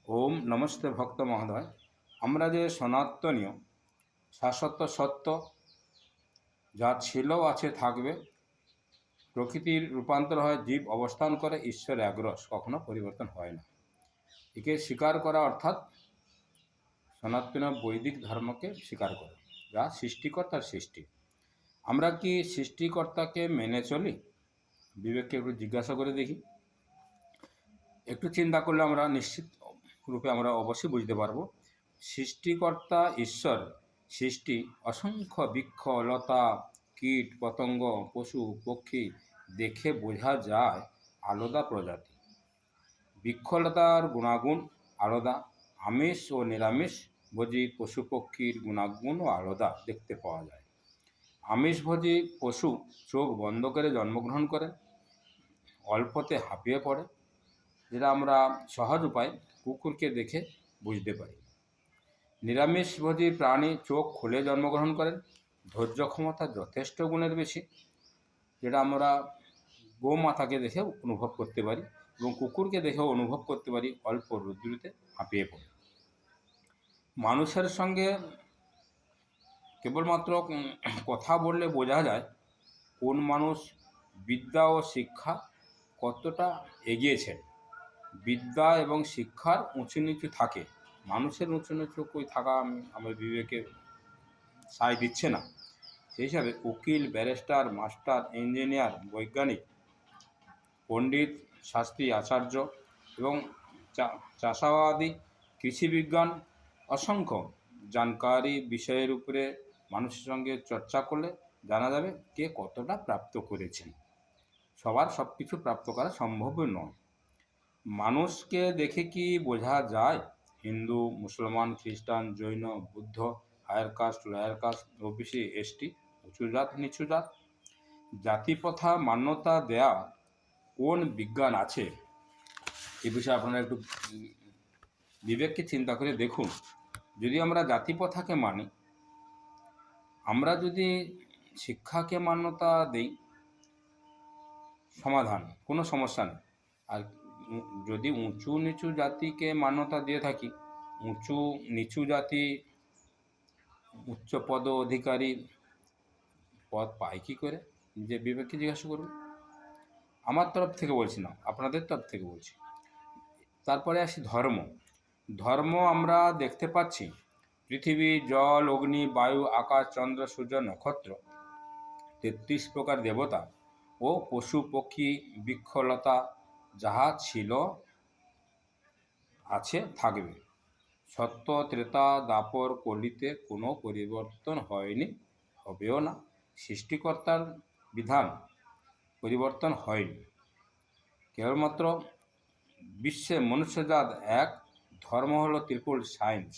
ওম নমস্তে ভক্ত মহোদয়। আমরা যে সনাতনীয় শাশ্বত সত্য যা ছিল আছে থাকবে, প্রকৃতির রূপান্তর হয়, জীব অবস্থান করে, ঈশ্বর আগ্রহ কখনো পরিবর্তন হয় না। একে স্বীকার করা অর্থাৎ সনাতন বৈদিক ধর্মকে স্বীকার করা, যা সৃষ্টিকর্তার সৃষ্টি। আমরা কি সৃষ্টিকর্তাকে মেনে চলি? বিবেককে একটু জিজ্ঞাসা করে দেখি। একটু চিন্তা করলে আমরা নিশ্চিত রূপে আমরা অবশ্যই বুঝতে পারবো সৃষ্টিকর্তা ঈশ্বর সৃষ্টি অসংখ্য বৃক্ষ লতা কীট পতঙ্গ পশু পক্ষী দেখে বোঝা যায় আলাদা প্রজাতি। বৃক্ষলতার গুণাগুণ আলাদা, আমিষ ও নিরামিষ ভোজী পশু পক্ষীর গুণাগুণও আলাদা দেখতে পাওয়া যায়। আমিষভোজী পশু চোখ বন্ধ করে জন্মগ্রহণ করে, অল্পতে হাঁপিয়ে পড়ে, যেটা আমরা সহজ উপায় কুকুরকে দেখে বুঝতে পারি। নিরামিষভোজী প্রাণী চোখ খুলে জন্মগ্রহণ করেন, ধৈর্য ক্ষমতা যথেষ্ট গুণের বেশি, যেটা আমরা গোমাতাকে দেখে অনুভব করতে পারি এবং কুকুরকে দেখেও অনুভব করতে পারি অল্প রৌদ্রুতে হাঁপিয়ে পড়ে। মানুষের সঙ্গে কেবলমাত্র কথা বললে বোঝা যায় কোন মানুষ বিদ্যা ও শিক্ষা কতটা এগিয়েছেন। বিদ্যা এবং শিক্ষার উঁচু নিচু থাকে, মানুষের উঁচু নিচু কই থাকা আমার বিবেকে সায় দিচ্ছে না। সেই হিসাবে উকিল ব্যারিস্টার মাস্টার ইঞ্জিনিয়ার বৈজ্ঞানিক পণ্ডিত শাস্ত্রী আচার্য এবং চাষাবাদী কৃষিবিজ্ঞান অসংখ্য জানকারি বিষয়ের উপরে মানুষের সঙ্গে চর্চা করলে জানা যাবে কে কতটা প্রাপ্ত করেছেন। সবার সব কিছু প্রাপ্ত করা সম্ভব নয়। মানুষকে দেখে কি বোঝা যায় হিন্দু মুসলমান খ্রিস্টান Jain Buddha, higher caste lower caste OBC ST, উঁচু জাত নিচু জাত? জাতিপ্রথা মান্যতা দেয়া কোন বিজ্ঞান আছে? এ বিষয়ে আপনারা একটু বিবেককে চিন্তা করে দেখুন। যদি আমরা জাতিপ্রথাকে মানি, আমরা যদি শিক্ষাকে মান্যতা দেই, সমাধান, কোনো সমস্যা নেই। আর যদি উঁচু নিচু জাতিকে মান্যতা দিয়ে থাকি, উঁচু নিচু জাতি উচ্চ পদ অধিকারী পদ পায় কী করে? যে বিবেককে জিজ্ঞাসা করুন। আমার তরফ থেকে বলছি না, আপনাদের তরফ থেকে বলছি। তারপরে আসি ধর্ম। ধর্ম আমরা দেখতে পাচ্ছি পৃথিবী জল অগ্নি বায়ু আকাশ চন্দ্র সূর্য নক্ষত্র ৩৩ প্রকার দেবতা ও পশু পক্ষী বৃক্ষলতা যাহা ছিল আছে থাকবে, সত্য ত্রেতা দাপর কলিতে কোনো পরিবর্তন হয়নি, হবেও না। সৃষ্টিকর্তার বিধান পরিবর্তন হয়নি। কেবলমাত্র বিশ্বে মনুষ্যজাত এক, ধর্ম হলো ত্রিপুল সায়েন্স।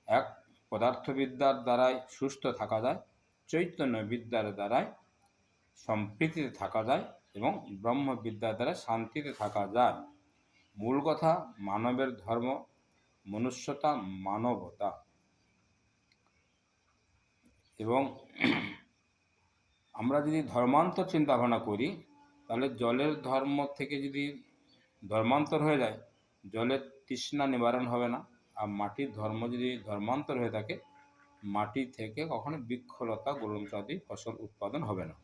এক, পদার্থবিদ্যার দ্বারাই সুস্থ থাকা যায়, চৈতন্য বিদ্যার দ্বারাই সম্প্রীতিতে থাকা যায় এবং ব্রহ্মবিদ্যার দ্বারা শান্তিতে থাকা যায়। মূল কথা মানবের ধর্ম, মনুষ্যতা, মানবতা। এবং আমরা যদি ধর্মান্তর চিন্তা ভাবনা করি, তাহলে জলের ধর্ম থেকে যদি ধর্মান্তর হয়ে যায়, জলের তৃষ্ণা নিবারণ হবে না। আর মাটির ধর্ম যদি ধর্মান্তর হয়ে থাকে, মাটি থেকে কখনো বৃক্ষলতা গোলমচাঁদি ফসল উৎপাদন হবে না।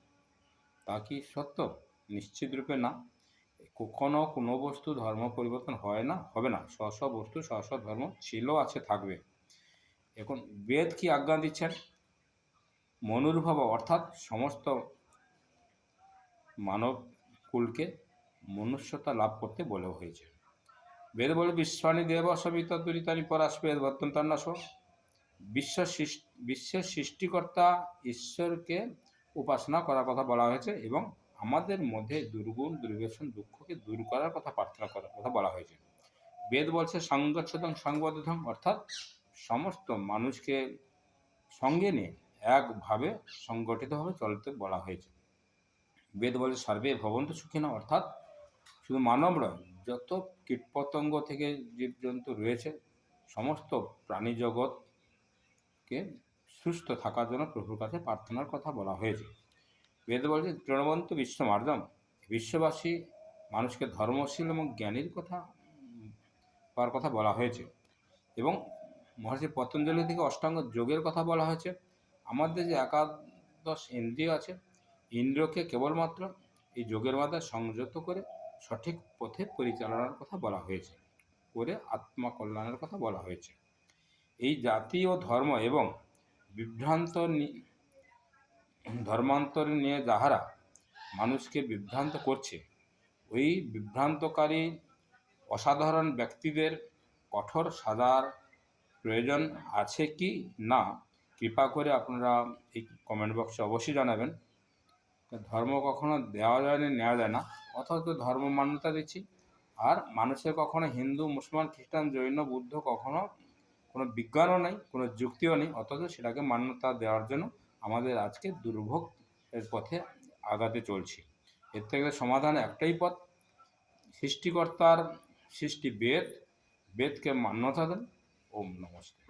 তা কি সত্য? নিশ্চিত রূপে না। কখনো কোনো বস্তু ধর্ম পরিবর্তন হয় না, হবে না। স্ব স্ব বস্তু স্ব স্ব ধর্ম ছিল আছে থাকবে। এখন বেদ কি আজ্ঞা দিচ্ছেন? মনুর্ভব অর্থাৎ সমস্ত মানব কুলকে মনুষ্যতা লাভ করতে বলা হয়েছে। বেদ বলে বিশ্বানি দেব সবিতা দুরিতানি পরাশবেদ বর্তন্তান্নাস। বিশ্বের সৃষ্টিকর্তা ঈশ্বরকে উপাসনা করার কথা বলা হয়েছে এবং আমাদের মধ্যে দুর্গুণ দুর্ব্যসন দুঃখকে দূর করার কথা প্রার্থনা করার কথা বলা হয়েছে। বেদ বলছে সংগচ্ছদং সংবদ্ধং, অর্থাৎ সমস্ত মানুষকে সঙ্গে নিয়ে একভাবে সংগঠিতভাবে চলতে বলা হয়েছে। বেদ বলে সর্বে ভবন্তু সুখিনা, অর্থাৎ শুধু মানব নয়, যত কীটপতঙ্গ থেকে জীবজন্তু রয়েছে সমস্ত প্রাণী জগৎকে সুস্থ থাকার জন্য প্রভুর কাছে প্রার্থনার কথা বলা হয়েছে। বেদ বলছে তৃণবন্ত বিশ্বমার্জম, বিশ্ববাসী মানুষকে ধর্মশীল এবং জ্ঞানীর কথা পাওয়ার কথা বলা হয়েছে। এবং মহর্ষি পতঞ্জলি থেকে অষ্টাঙ্গ যোগের কথা বলা হয়েছে। আমাদের যে একাদশ ইন্দ্রিয় আছে, ইন্দ্রিয়কে কেবলমাত্র এই যোগের মাধ্যমে সংযত করে সঠিক পথে পরিচালনার কথা বলা হয়েছে, করে আত্মা কল্যাণের কথা বলা হয়েছে। এই জাতি ও ধর্ম এবং বিভ্রান্ত ধর্মান্তর নিয়ে যাহারা মানুষকে বিভ্রান্ত করছে, ওই বিভ্রান্তকারী অসাধারণ ব্যক্তিদের কঠোর সাজার প্রয়োজন আছে কি না, কৃপা করে আপনারা এই কমেন্ট বক্সে অবশ্যই জানাবেন। ধর্ম কখনো দেওয়া যায় না, নেওয়া যায় না, অথচ ধর্ম মান্যতা দিচ্ছি। আর মানুষের কখনো হিন্দু, মুসলমান, খ্রিস্টান, জৈন, বুদ্ধ কখনো কোনো বিজ্ঞানও নেই, কোনো যুক্তিও নেই, অথচ সেটাকে মান্যতা দেওয়ার জন্য আমাদের আজকে দুর্ভোগ এর পথে আগাতে চলছি। এর থেকে সমাধান একটাই পথ, সৃষ্টিকর্তার সৃষ্টি বেদ, বেদকে মান্যতা দেন। ওম নমস্তে।